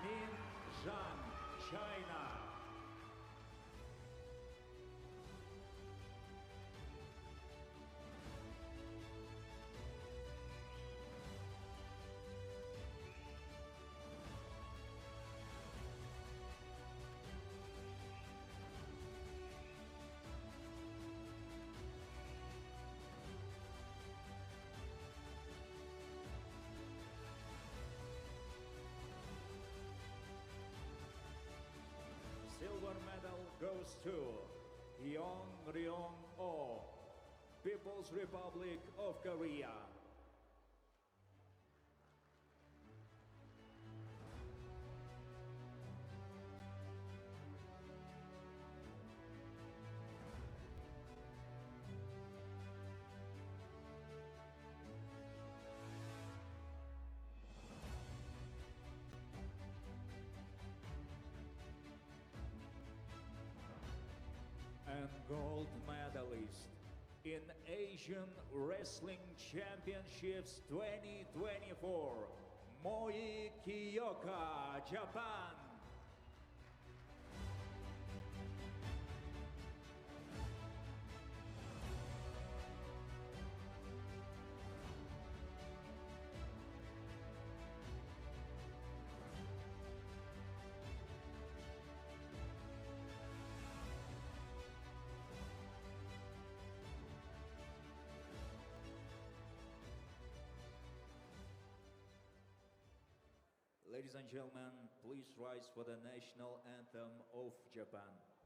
Min Zhang, China. Silver medal goes to Hyung Ryong Oh, People's Republic of Korea. And gold medalist in Asian Wrestling Championships 2024, Moi Kiyoka, Japan. Ladies and gentlemen, please rise for the national anthem of Japan.